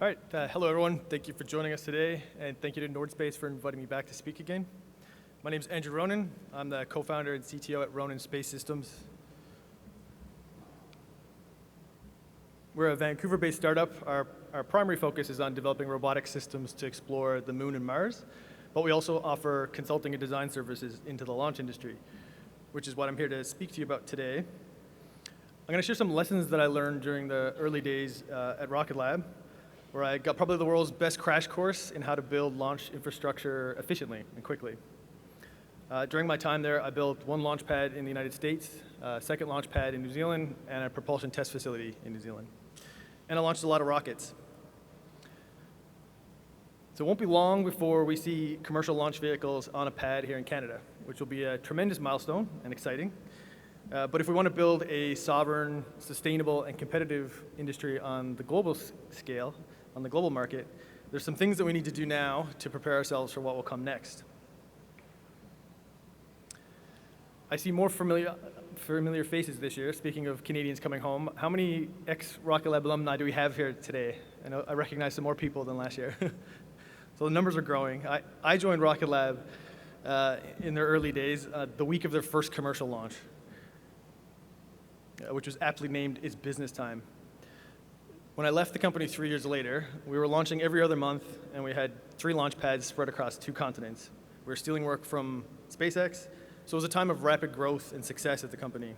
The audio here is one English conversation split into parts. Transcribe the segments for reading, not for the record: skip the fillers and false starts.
All right, hello everyone. Thank you for joining us today, and thank you to NordSpace for inviting me back to speak again. My name is Andrew Ronan. I'm the co-founder and CTO at Ronan Space Systems. We're a Vancouver-based startup. Our primary focus is on developing robotic systems to explore the moon and Mars, but we also offer consulting and design services into the launch industry, which is what I'm here to speak to you about today. I'm going to share some lessons that I learned during the early days at Rocket Lab, where I got probably the world's best crash course in how to build launch infrastructure efficiently and quickly. During my time there, I built one launch pad in the United States, a second launch pad in New Zealand, and a propulsion test facility in New Zealand. And I launched a lot of rockets. So it won't be long before we see commercial launch vehicles on a pad here in Canada, which will be a tremendous milestone and exciting. But if we want to build a sovereign, sustainable, and competitive industry on the global scale, on the global market, there's some things that we need to do now to prepare ourselves for what will come next. I see more familiar faces this year. Speaking of Canadians coming home, how many ex-Rocket Lab alumni do we have here today? I recognize some more people than last year. So the numbers are growing. I joined Rocket Lab in their early days, the week of their first commercial launch, which was aptly named It's Business Time. When I left the company 3 years later, we were launching every other month, and we had 3 launch pads spread across 2 continents. We were stealing work from SpaceX, so it was a time of rapid growth and success at the company.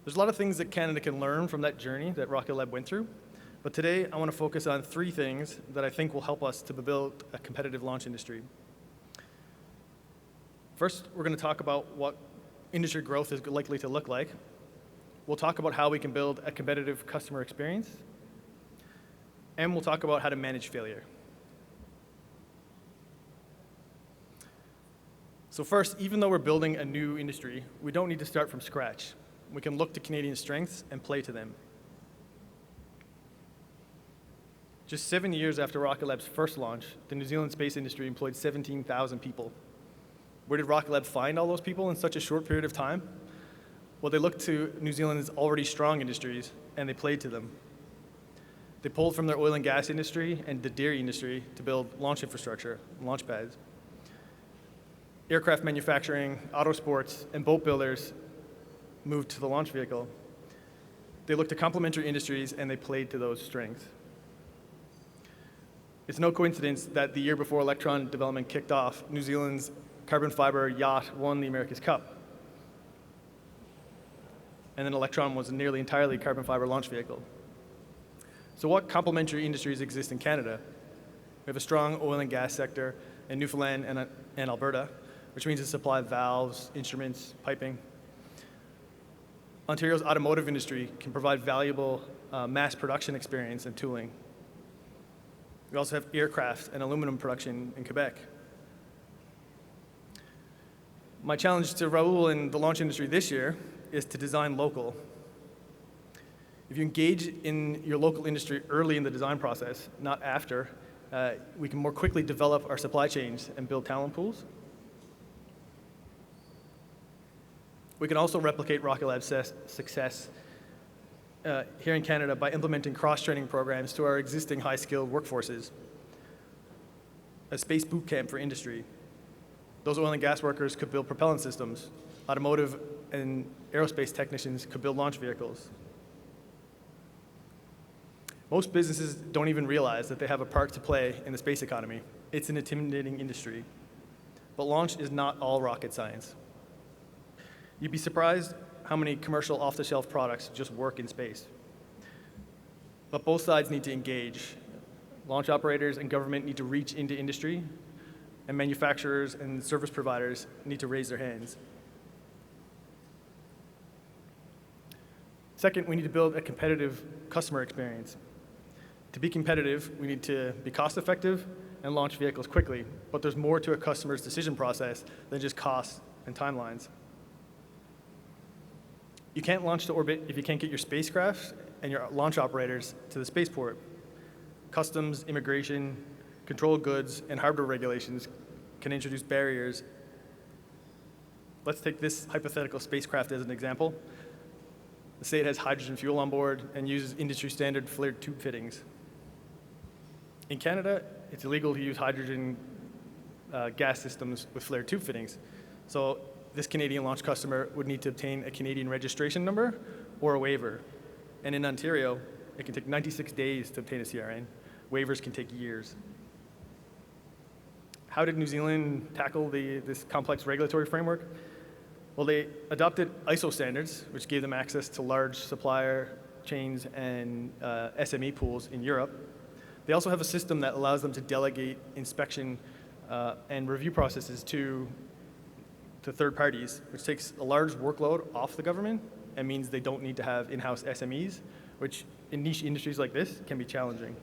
There's a lot of things that Canada can learn from that journey that Rocket Lab went through, but today I want to focus on 3 things that I think will help us to build a competitive launch industry. First, we're going to talk about what industry growth is likely to look like. We'll talk about how we can build a competitive customer experience. And we'll talk about how to manage failure. So first, even though we're building a new industry, we don't need to start from scratch. We can look to Canadian strengths and play to them. Just 7 years after Rocket Lab's first launch, the New Zealand space industry employed 17,000 people. Where did Rocket Lab find all those people in such a short period of time? Well, they looked to New Zealand's already strong industries, and they played to them. They pulled from their oil and gas industry and the dairy industry to build launch infrastructure and launch pads. Aircraft manufacturing, auto sports, and boat builders moved to the launch vehicle. They looked to complementary industries, and they played to those strengths. It's no coincidence that the year before Electron development kicked off, New Zealand's carbon fiber yacht won the America's Cup. And then Electron was a nearly entirely carbon fiber launch vehicle. So what complementary industries exist in Canada? We have a strong oil and gas sector in Newfoundland and Alberta, which means to supply valves, instruments, piping. Ontario's automotive industry can provide valuable mass production experience and tooling. We also have aircraft and aluminum production in Quebec. My challenge to Raul in the launch industry this year is to design local. If you engage in your local industry early in the design process, not after, we can more quickly develop our supply chains and build talent pools. We can also replicate Rocket Lab's success here in Canada by implementing cross-training programs to our existing high-skilled workforces. A space boot camp for industry. Those oil and gas workers could build propellant systems. Automotive and aerospace technicians could build launch vehicles. Most businesses don't even realize that they have a part to play in the space economy. It's an intimidating industry. But launch is not all rocket science. You'd be surprised how many commercial off-the-shelf products just work in space. But both sides need to engage. Launch operators and government need to reach into industry, and manufacturers and service providers need to raise their hands. Second, we need to build a competitive customer experience. To be competitive, we need to be cost-effective and launch vehicles quickly, but there's more to a customer's decision process than just costs and timelines. You can't launch to orbit if you can't get your spacecraft and your launch operators to the spaceport. Customs, immigration, control goods, and hardware regulations can introduce barriers Let's take this hypothetical spacecraft as an example. Let's say it has hydrogen fuel on board and uses industry-standard flared tube fittings. In Canada, it's illegal to use hydrogen gas systems with flared tube fittings. So this Canadian launch customer would need to obtain a Canadian registration number or a waiver. And in Ontario, it can take 96 days to obtain a CRN. Waivers can take years. How did New Zealand tackle this complex regulatory framework? Well, they adopted ISO standards, which gave them access to large supplier chains and SME pools in Europe. They also have a system that allows them to delegate inspection and review processes to third parties, which takes a large workload off the government and means they don't need to have in-house SMEs, which in niche industries like this can be challenging.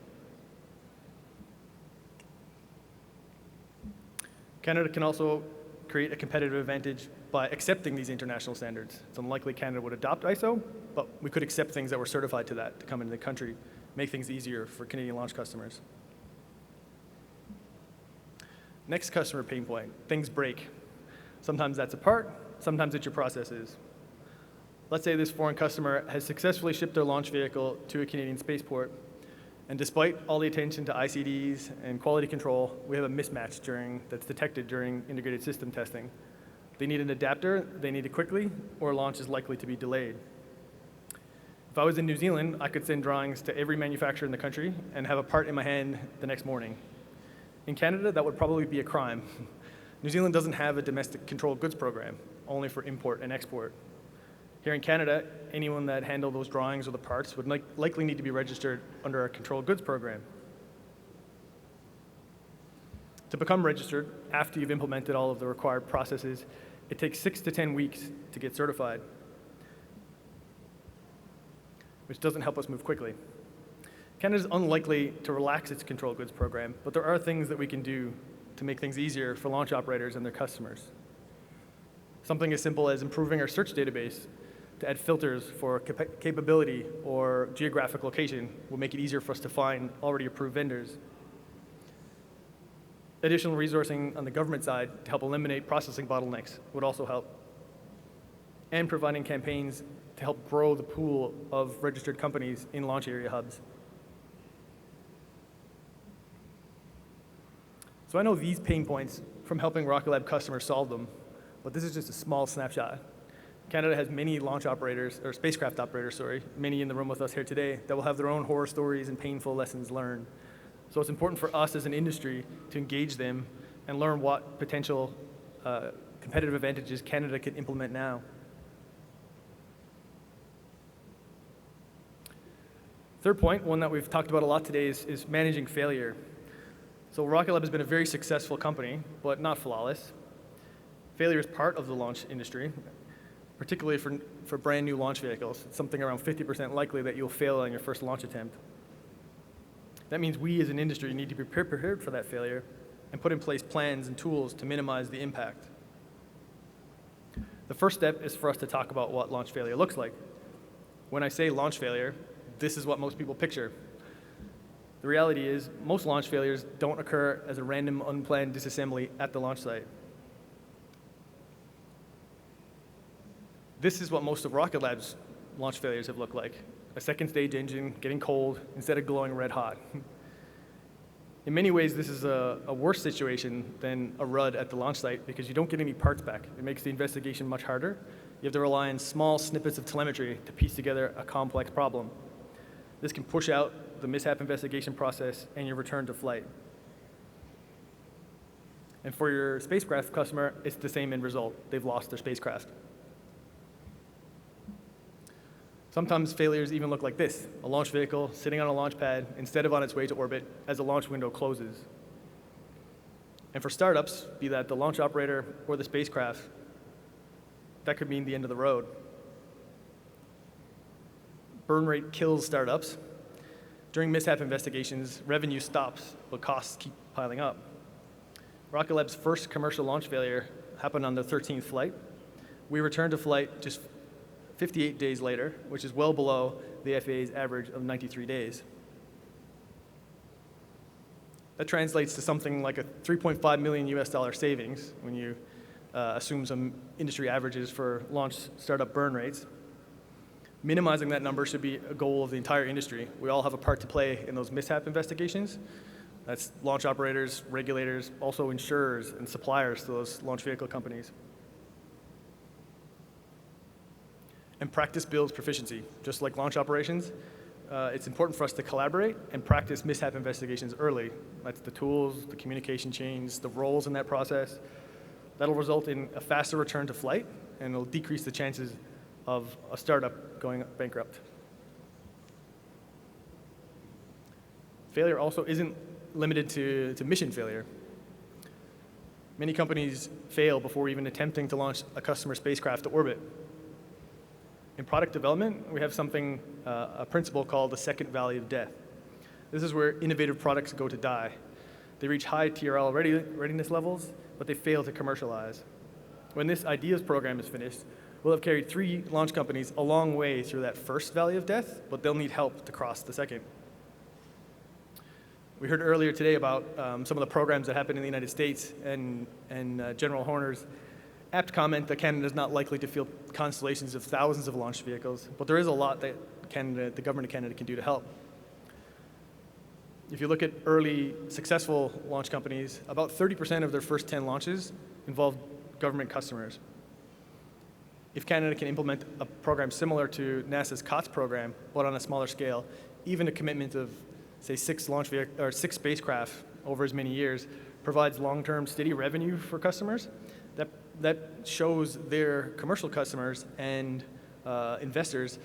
Canada can also create a competitive advantage by accepting these international standards. It's unlikely Canada would adopt ISO, but we could accept things that were certified to that to come into the country, make things easier for Canadian launch customers. Next customer pain point, things break. Sometimes that's a part, sometimes it's your processes. Let's say this foreign customer has successfully shipped their launch vehicle to a Canadian spaceport, and despite all the attention to ICDs and quality control, we have a mismatch that's detected during integrated system testing. They need an adapter, they need it quickly, or launch is likely to be delayed. If I was in New Zealand, I could send drawings to every manufacturer in the country and have a part in my hand the next morning. In Canada, that would probably be a crime. New Zealand doesn't have a domestic controlled goods program, only for import and export. Here in Canada, anyone that handled those drawings or the parts would likely need to be registered under a controlled goods program. To become registered, after you've implemented all of the required processes, it takes 6 to 10 weeks to get certified, which doesn't help us move quickly. Canada is unlikely to relax its controlled goods program, but there are things that we can do to make things easier for launch operators and their customers. Something as simple as improving our search database to add filters for capability or geographic location will make it easier for us to find already approved vendors. Additional resourcing on the government side to help eliminate processing bottlenecks would also help. And providing campaigns to help grow the pool of registered companies in launch area hubs. So I know these pain points from helping Rocket Lab customers solve them, but this is just a small snapshot. Canada has many launch operators, or spacecraft operators, many in the room with us here today, that will have their own horror stories and painful lessons learned. So it's important for us as an industry to engage them and learn what potential competitive advantages Canada can implement now. Third point, one that we've talked about a lot today, is managing failure. So Rocket Lab has been a very successful company, but not flawless. Failure is part of the launch industry, particularly for brand new launch vehicles. It's something around 50% likely that you'll fail on your first launch attempt. That means we as an industry need to be prepared for that failure and put in place plans and tools to minimize the impact. The first step is for us to talk about what launch failure looks like. When I say launch failure, this is what most people picture. The reality is most launch failures don't occur as a random unplanned disassembly at the launch site. This is what most of Rocket Lab's launch failures have looked like. A second stage engine getting cold instead of glowing red hot. In many ways, this is a worse situation than a RUD at the launch site because you don't get any parts back. It makes the investigation much harder. You have to rely on small snippets of telemetry to piece together a complex problem. This can push out the mishap investigation process and your return to flight. And for your spacecraft customer, it's the same end result. They've lost their spacecraft. Sometimes failures even look like this: a launch vehicle sitting on a launch pad instead of on its way to orbit as the launch window closes. And for startups, be that the launch operator or the spacecraft, that could mean the end of the road. Burn rate kills startups. During mishap investigations, revenue stops, but costs keep piling up. Rocket Lab's first commercial launch failure happened on their 13th flight. We returned to flight just 58 days later, which is well below the FAA's average of 93 days. That translates to something like a $3.5 million US savings when you assume some industry averages for launch startup burn rates. Minimizing that number should be a goal of the entire industry. We all have a part to play in those mishap investigations. That's launch operators, regulators, also insurers and suppliers to those launch vehicle companies. And practice builds proficiency. Just like launch operations, it's important for us to collaborate and practice mishap investigations early. That's the tools, the communication chains, the roles in that process. That'll result in a faster return to flight, and it'll decrease the chances of a startup going bankrupt. Failure also isn't limited to mission failure. Many companies fail before even attempting to launch a customer spacecraft to orbit. In product development, we have a principle called the second valley of death. This is where innovative products go to die. They reach high TRL readiness levels, but they fail to commercialize. When this ideas program is finished, we'll have carried 3 launch companies a long way through that first valley of death, but they'll need help to cross the second. We heard earlier today about some of the programs that happen in the United States, and General Horner's apt comment that Canada is not likely to field constellations of thousands of launch vehicles, but there is a lot that the government of Canada can do to help. If you look at early successful launch companies, about 30% of their first 10 launches involve government customers. If Canada can implement a program similar to NASA's COTS program, but on a smaller scale, even a commitment of, say, 6 spacecraft over as many years provides long-term steady revenue for customers, that shows their commercial customers and investors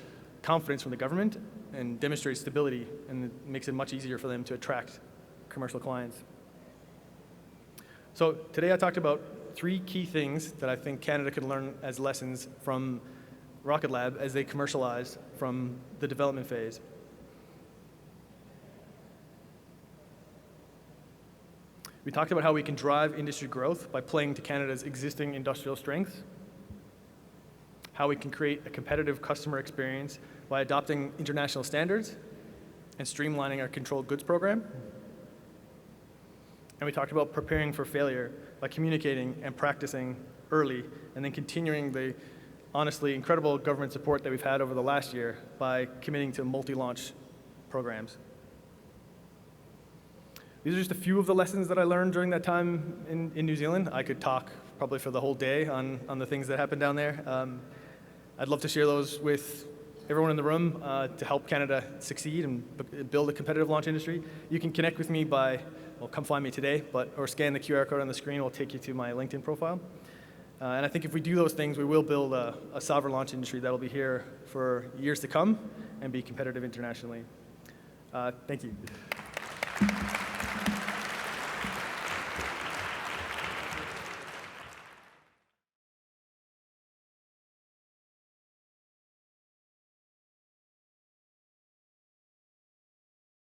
confidence from the government and demonstrates stability, and it makes it much easier for them to attract commercial clients. So today I talked about 3 key things that I think Canada could learn as lessons from Rocket Lab as they commercialize from the development phase. We talked about how we can drive industry growth by playing to Canada's existing industrial strengths, how we can create a competitive customer experience by adopting international standards and streamlining our controlled goods program. And we talked about preparing for failure by communicating and practicing early, and then continuing the honestly incredible government support that we've had over the last year by committing to multi-launch programs. These are just a few of the lessons that I learned during that time in New Zealand. I could talk probably for the whole day on the things that happened down there. I'd love to share those with everyone in the room to help Canada succeed and build a competitive launch industry. You can connect with me by, well, come find me today, or scan the QR code on the screen. We'll take you to my LinkedIn profile. And I think if we do those things, we will build a sovereign launch industry that will be here for years to come and be competitive internationally. Thank you.